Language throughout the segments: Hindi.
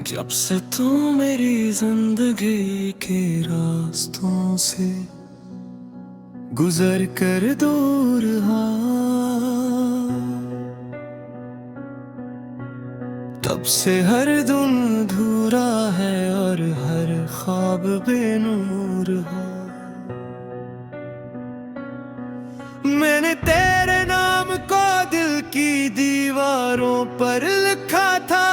जब से तू मेरी जिंदगी के रास्तों से गुजर कर दूर हा, तब से हर दिन अधूरा है और हर ख्वाब बेनूर हा। मैंने तेरे नाम को दिल की दीवारों पर लिखा था,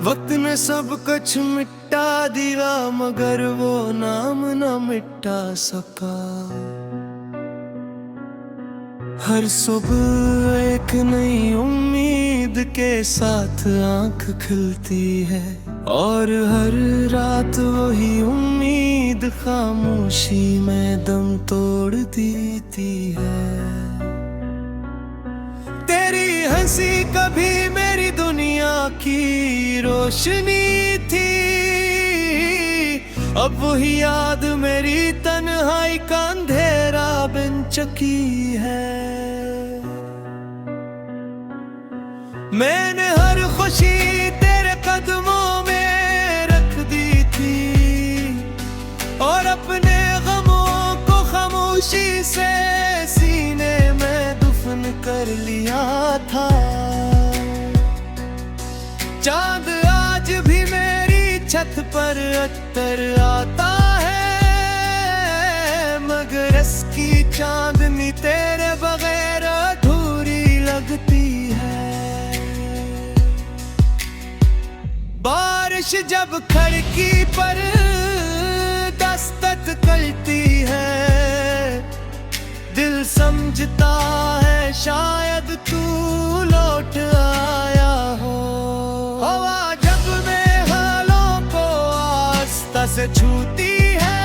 वक्त ने सब कुछ मिटा दिया मगर वो नाम न मिटा सका। हर सुबह एक नई उम्मीद के साथ आंख खिलती है और हर रात वही उम्मीद खामोशी में दम तोड़ देती है। तेरी हंसी कभी मेरी दुनिया की रोशनी थी, अब वही याद मेरी तन्हाई का अंधेरा बन चुकी है। मैंने हर खुशी तेरे कदमों में रख दी थी और अपने गमों को खामोशी से सीने में दफन कर लिया था। चांद आज भी मेरी छत पर अत्तर आता है मगर इसकी चांदनी तेरे बगैर अधूरी लगती है। बारिश जब खिड़की पर दस्तक करती है, दिल समझता है शायद तू लौट आया हो। हवा जब मेघालों को आस्था से छूती है,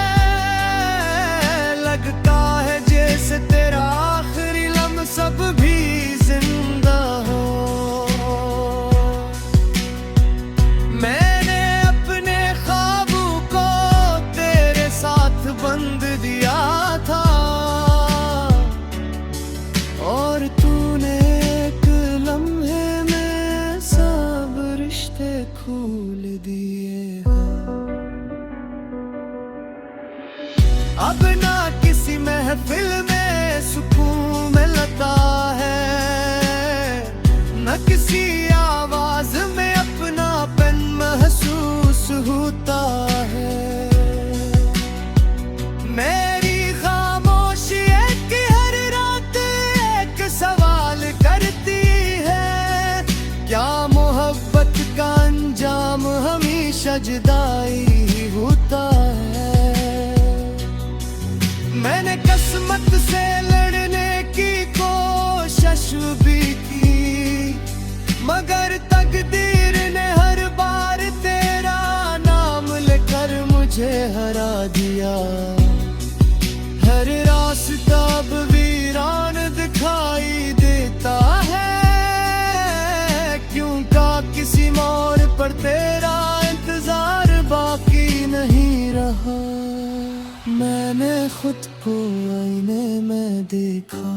लगता है जैसे तेरा आखिरी लम्हा भी जिंदा हो। मैंने अपने ख्वाबों को तेरे साथ बंद दिया था और तूने एक लम्हे में सब रिश्ते खोल दिए हैं। अब ना किसी महफिल में सुकून मिलता है, न किसी आवाज में अपनापन महसूस होता है। मेरी खामोशी एक हर रात एक सवाल करती है, क्या मोहब्बत का अंजाम हमेशा जुदाई ही होता है। मैंने किस्मत से लड़ने की कोशिश भी की मगर तकदीर ने हर बार तेरा नाम लेकर मुझे हरा दिया। हर रास्ता अब वीरान दिखाई देता है, क्योंकि किसी मोड़ पर तेरा इंतजार बाकी नहीं रहा। मैंने खुद को आईने में देखा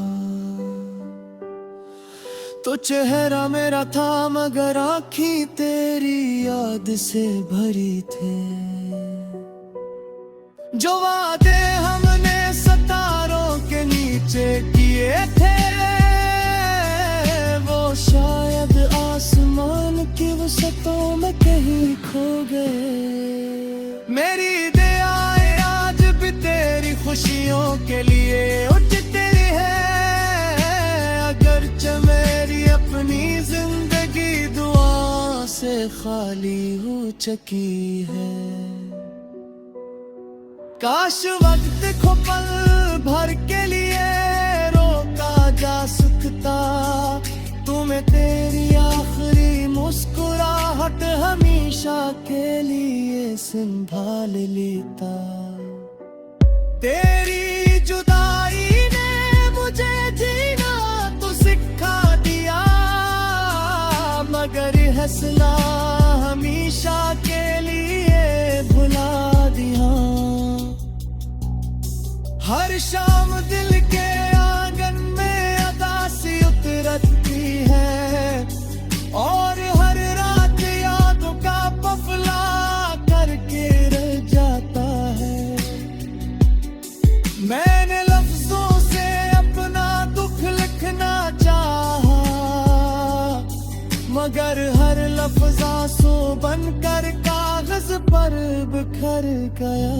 तो चेहरा मेरा था मगर आँखें तेरी याद से भरी थे। जो वादे हमने सितारों के नीचे किए थे वो शायद आसमान की वसतों में कहीं खो गए। मेरी दुआएं आज भी तेरी खुशियों के लिए उठती है, अगरचे मेरी अपनी जिंदगी दुआ से खाली हो चुकी है। काश वक्त को पल भर के लिए रोका जा सकता, तुम्हें तेरी आखिरी मुस्कुराहट हमेशा के लिए संभाल लेता। तेरी जुदाई ने मुझे जीना तो सिखा दिया मगर हंसना हमेशा के लिए भुला दिया। हर शाम दिल के आंगन में अदासी उतरती है और हर रात यादों बिखर गया।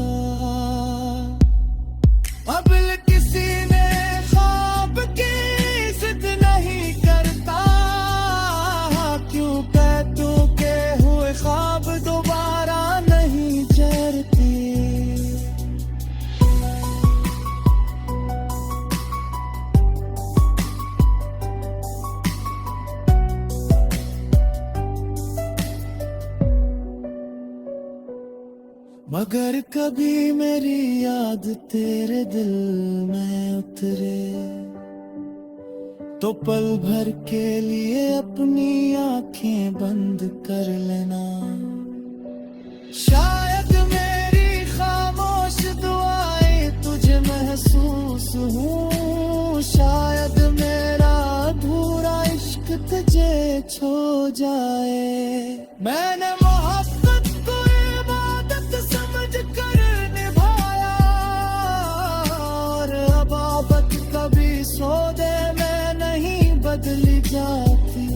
अब किसी ने ख्वाब की जिद नहीं करता, क्यों कहतों के हुए ख्वाब दोबारा नहीं जरती। मगर कभी मेरी याद तेरे दिल में उतरे तो पल भर के लिए अपनी आंखें बंद कर लेना। शायद मेरी खामोश दुआएं तुझे महसूस हूँ, शायद मेरा अधूरा इश्क तुझे छो जाए। मैंने मोहब्बत को इबादत समझ कर निभाया, और अबाबत कभी सौदे में नहीं बदली जाती।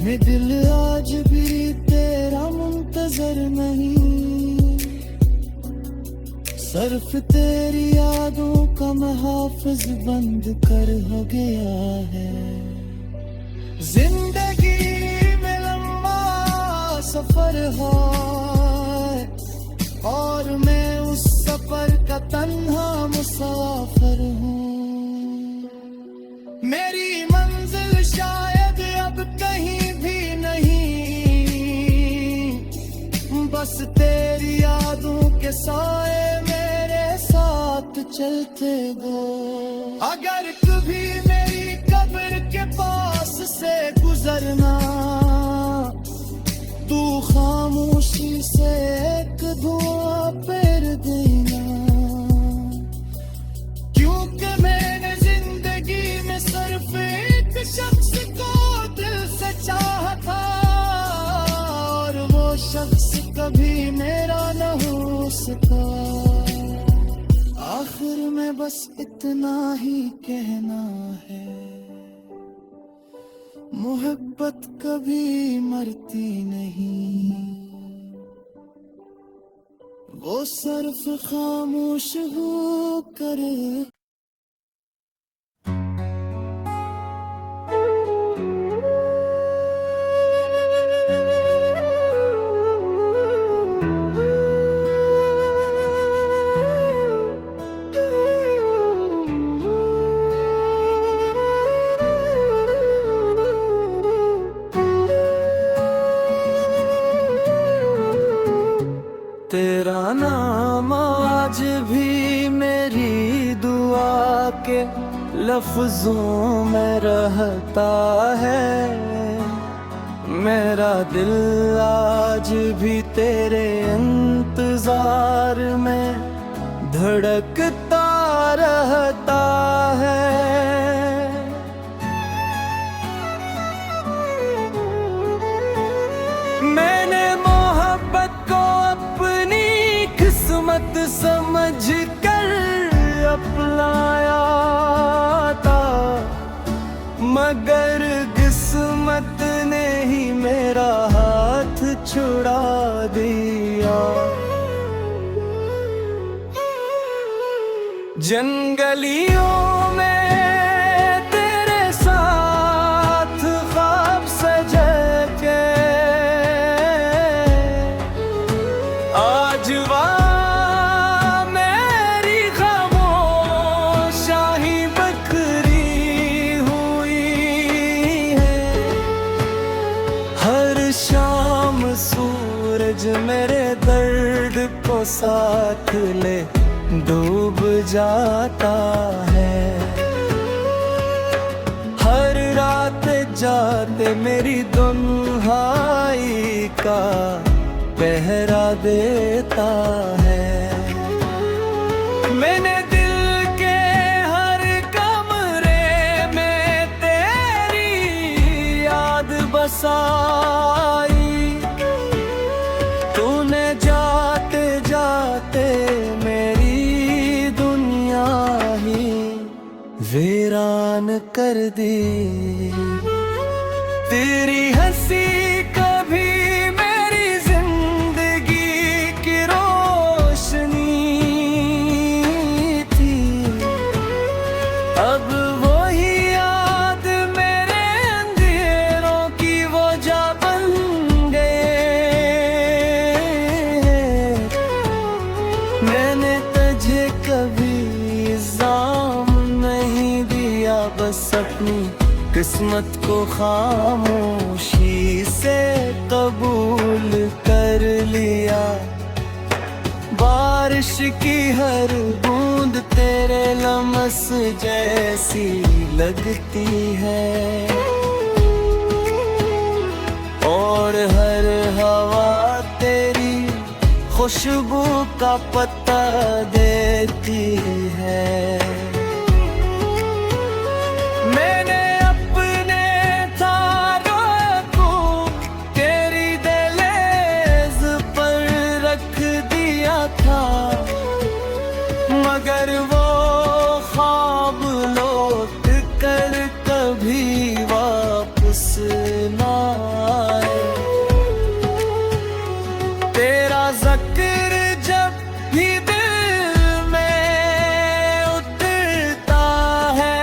मैं दिल आज भी तेरा मुंतजर नहीं, सिर्फ तेरी यादों का महफिज बंद कर हो गया है। जिंदगी में लंबा सफर है और मैं उस सफर का तन्हा मुसाफिर हूँ। मेरी मंजिल शायद अब कहीं भी नहीं, बस तेरी यादों के साए मेरे साथ चलते गो। अगर कभी मेरी कब्र के पास से गुजरना, तू खामोशी से एक दुआ फेर देना, क्योंकि मैंने जिंदगी में सिर्फ एक शख्स को दिल से चाहा था, और वो शख्स कभी मेरा न हो सका। आखिर में बस इतना ही कहना है, मोहब्बत कभी मरती नहीं, वो सिर्फ खामोश हो कर। तेरा नाम आज भी मेरी दुआ के लफ्जों में रहता है। मेरा दिल आज भी तेरे इंतजार में धड़कता रहता है। मैंने मोहब्बत को अपनी किस्मत समझ कर अपनाया था, मगर किस्मत ने ही मेरा हाथ छुड़ा दिया। जंगलियों में तेरे साथ ख्वाब सजे के आज वहाँ मेरी खामोशाही बकरी हुई है। हर शाम सूरज मेरे दर्द को साथ ले डूब जाता है। हर रात जाते मेरी दुन्हाई का पहरा देता है। मैंने दिल के हर कमरे में तेरी याद बसाई। तूने जाते जाते मेरी दुनिया ही वीरान कर दी। तेरी हंसी कभी मेरी जिंदगी बस अपनी किस्मत को खामोशी से कबूल कर लिया। बारिश की हर बूंद तेरे लमस जैसी लगती है, और हर हवा तेरी खुशबू का पता देती है। मैंने अपने तारों को तेरी दहलीज पर रख दिया था, मगर वो ख्वाब लौट कर कभी वापस ना आए। तेरा ज़िक्र जब भी दिल में उतरता है,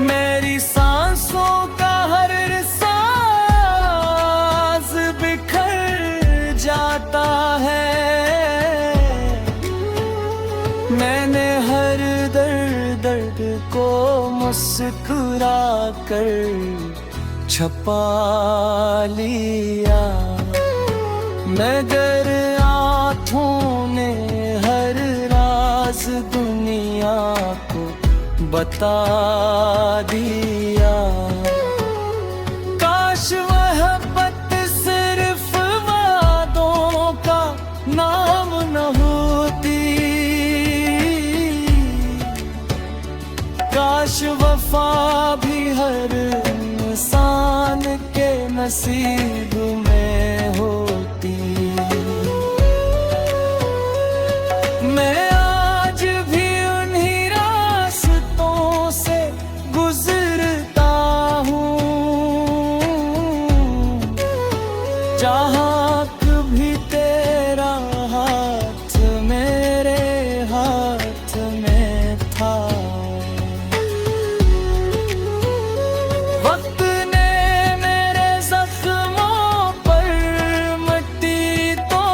मेरी सांसों का हर सांस बिखर जाता है। मैंने हर दर्द को मुस्कुरा कर छुपा लिया, मगर आँखों ने हर राज दुनिया को बता दिया। काश मोहब्बत सिर्फ वादों का नाम न होती, काश वफा भी हर इंसान के नसीब में होती। मैं आज भी उन्हीं रास्तों से गुजरता हूँ, जहाँ कभी तेरा हाथ मेरे हाथ में था। वक्त ने मेरे जख्मों पर मिट्टी तो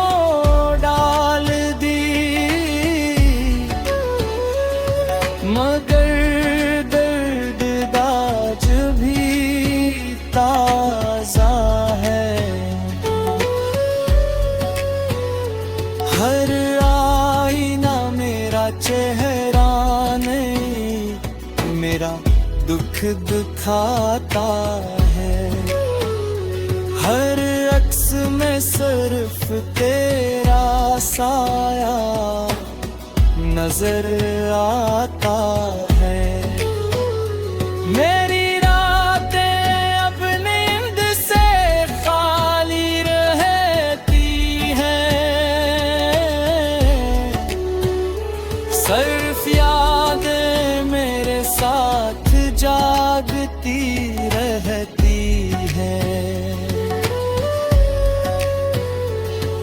डाल दी, मगर दर्द आज भी ताज़ा है। हर आईना मेरा चेहरा नहीं, मेरा दुख दिखाता है। हर अक्स में सिर्फ तेरा साया नजर आता है। मेरी रातें अब नींद से खाली रहती हैं, सिर्फ यादें मेरे साथ जागती रहती है।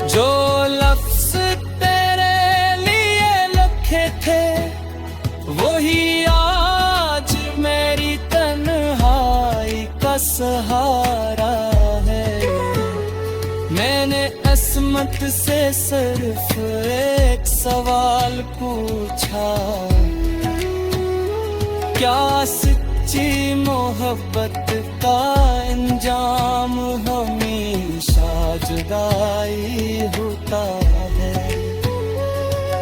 जो लफ्ज़ तेरे लिए लिखे थे, वही आज मेरी तन्हाई का सहारा है। मैंने अस्मत से सिर्फ एक सवाल पूछा, क्या सच्ची मोहब्बत का अंजाम हमेशा जुदाई होता है।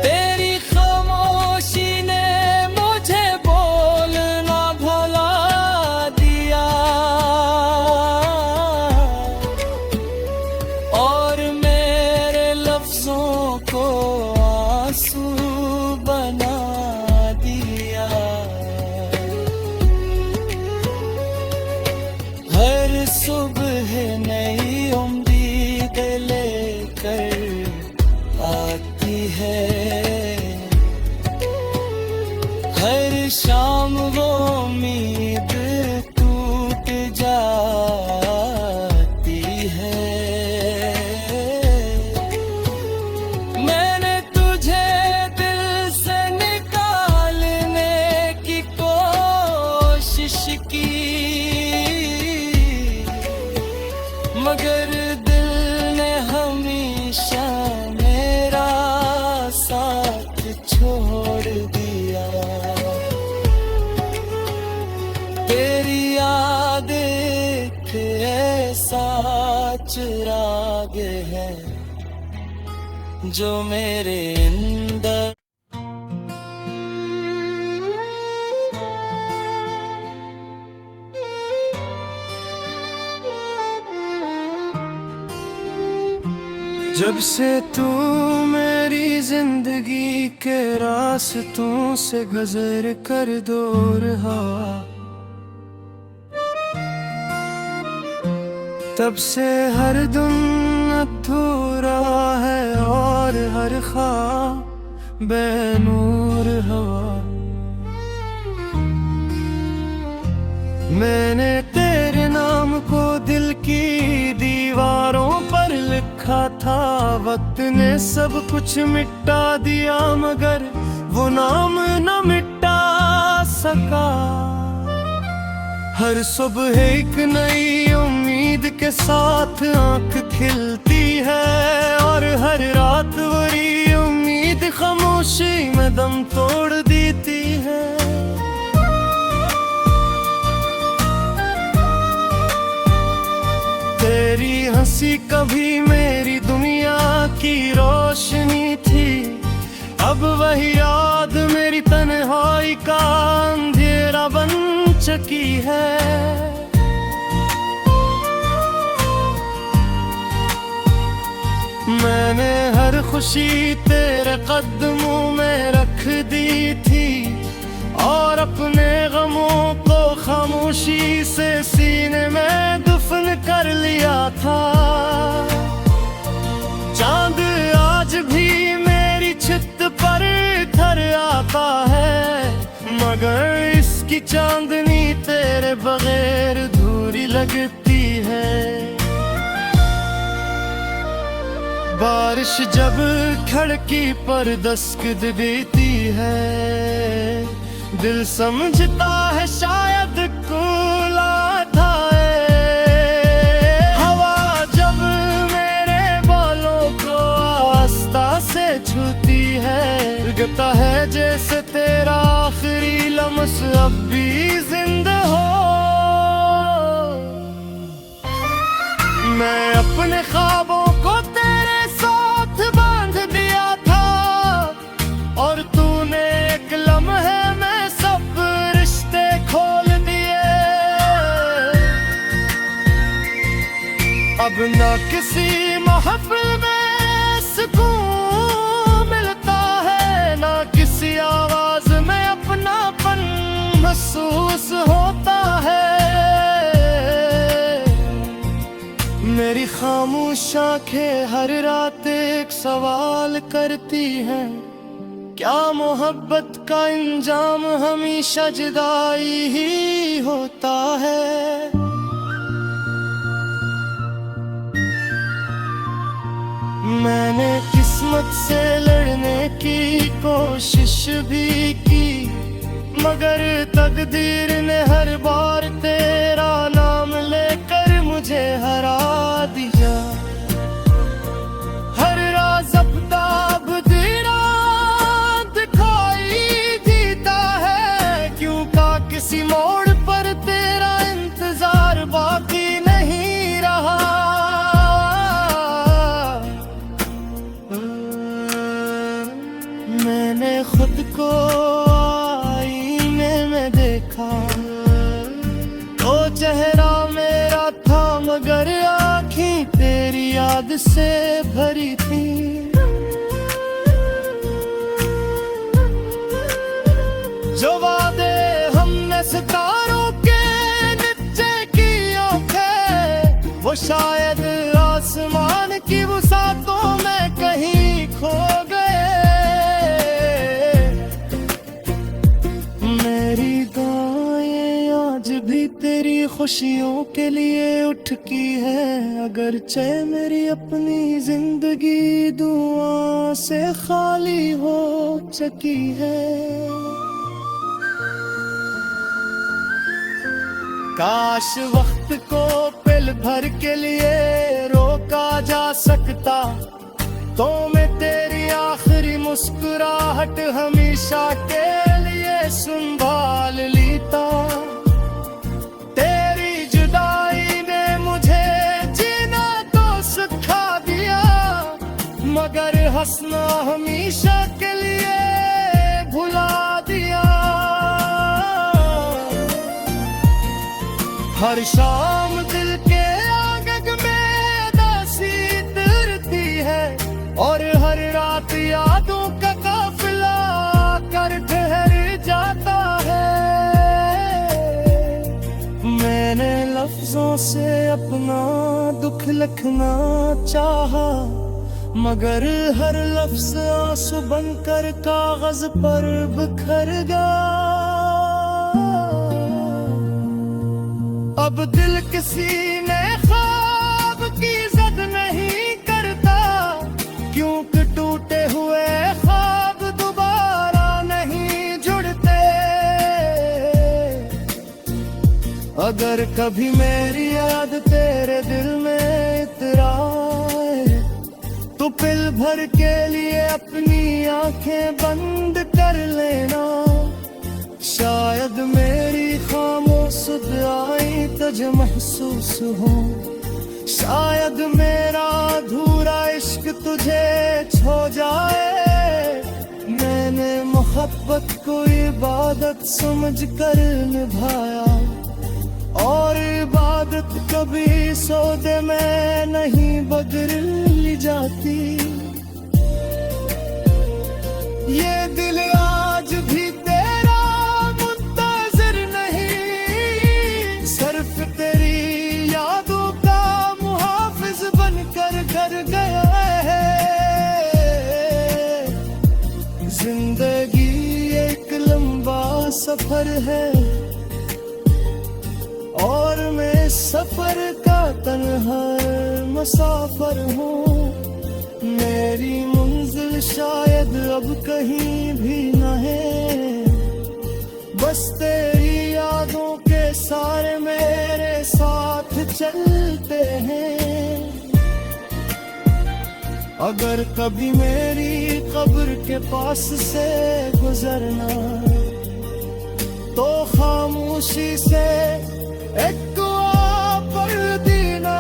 तेरी खामोशी ने मुझे बोलना भुला दिया, और मेरे लफ्जों को आंसू बना दिया। हर सुबह नई उम्मीद लेकर आती है, हर शाम वो उम्मीद टूट जाती है। मैंने तुझे दिल से निकालने की कोशिश की, मगर दिल ने हमेशा मेरा साथ छोड़ दिया। तेरी याद एक ऐसा चिराग है जो मेरे अंदर। जब से तू मेरी जिंदगी के रास्तों से गुजर कर दूर रहा, तब से हर दिन अधूरा है और हर ख्वाब बेनूर हवा। मैंने तेरे नाम को दिल की दीवारों पर लिखा था, वक्त ने सब कुछ मिटा दिया मगर वो नाम न मिटा सका। हर सुबह एक नई उम्मीद के साथ आंख खिलती है और हर रात वही उम्मीद खामोशी में दम तोड़ देती है। तेरी हंसी कभी मेरी दुनिया की रोशनी थी, अब वही याद मेरी तन्हाई का अंधेरा बन चुकी है। मैंने हर खुशी तेरे कदमों में रख दी थी और अपने गमों को खामोशी से सीने में दफन कर लिया था। चांद आज भी मेरी छत पर घर आता है, मगर इसकी चांदनी तेरे बगैर अधूरी लगती है। बारिश जब खिड़की पर दस्तक देती है, दिल समझता है शायद खुला था। हवा जब मेरे बालों को आस्था से छूती है, लगता है जैसे तेरा आखिरी लम्स अब भी जिंदा हो। मैं अपने ख्वाबों को तेरे साथ बांध दिया था और तूने एक लम्हे में सब रिश्ते खोल दिए। अब ना किसी महफिल में सुकून मिलता है, ना किसी आवाज में अपनापन महसूस होता है। मेरी खामोश आंखें हर रात एक सवाल करती हैं, क्या मोहब्बत का इंजाम हमेशा जुदाई ही होता है। मैंने किस्मत से लड़ने की कोशिश भी की, मगर तकदीर ने हर बार तेरा नाम लेकर मुझे हरा दिया। हर राज अब तेरा दिखाई देता है, क्यों का किसी मोड़ पर तेरा इंतजार बाकी नहीं रहा। मैंने खुद को आईने में देखा, तो चेहरा मेरा था मगर आँखें तेरी याद से भरी थी। जो वादे हमने सितारों के नीचे किए थे, वो शायद आसमान की वसातों में कहीं खो गए। मेरी गायें आज भी तेरी खुशियों के लिए उठकी है, अगरचे मेरी अपनी जिंदगी दुआ से खाली हो चुकी है। काश वक्त को पल भर के लिए रोका जा सकता, तो मैं तेरी आखिरी मुस्कुराहट हमेशा के लिए संभाल लेता। तेरी जुदाई ने मुझे जीना तो सिखा दिया, मगर हंसना हमेशा के लिए भुला दिया। हर शाम दिल के आंगन में उदासी उतरती है, और हर रात यादों का काफिला कर ठहर जाता है। मैंने लफ्जों से अपना दुख लिखना चाहा, मगर हर लफ्ज आंसू बनकर कागज पर बिखर गया। अब दिल किसी ने ख्वाब की इज्जत नहीं करता, क्योंकि टूटे हुए ख्वाब दोबारा नहीं जुड़ते। अगर कभी मेरी याद तेरे दिल में इतराए, तो पल भर के लिए अपनी आंखें बंद कर लेना। शायद मेरी खामोश दुआएं तुझे महसूस हो, शायद मेरा अधूरा इश्क तुझे छो जाए। मैंने मोहब्बत को इबादत समझ कर निभाया, और इबादत कभी सौदे में नहीं बदली जाती। ये दिल आज भी तेरा मुंतज़िर नहीं, सिर्फ तेरी यादों का मुहाफिज बनकर घर गया है। जिंदगी एक लंबा सफर है, और मैं इस सफर का तन्हा मुसाफिर हूँ। मेरी मंजिल शायद अब कहीं भी न है, बस तेरी यादों के सारे मेरे साथ चलते हैं। अगर कभी मेरी कब्र के पास से गुजरना, तो खामोशी से एक दुआ पढ़ देना,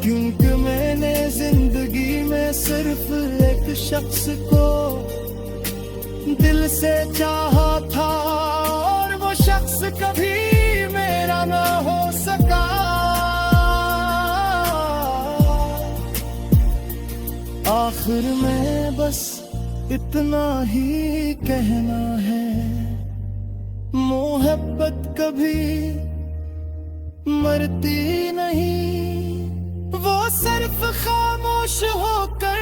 क्योंकि मैंने जिंदगी में सिर्फ एक शख्स को दिल से चाहा था, और वो शख्स कभी मेरा ना हो सका। आखिर में बस इतना ही कहना है, मोहब्बत कभी मरती नहीं, वो सिर्फ खामोश होकर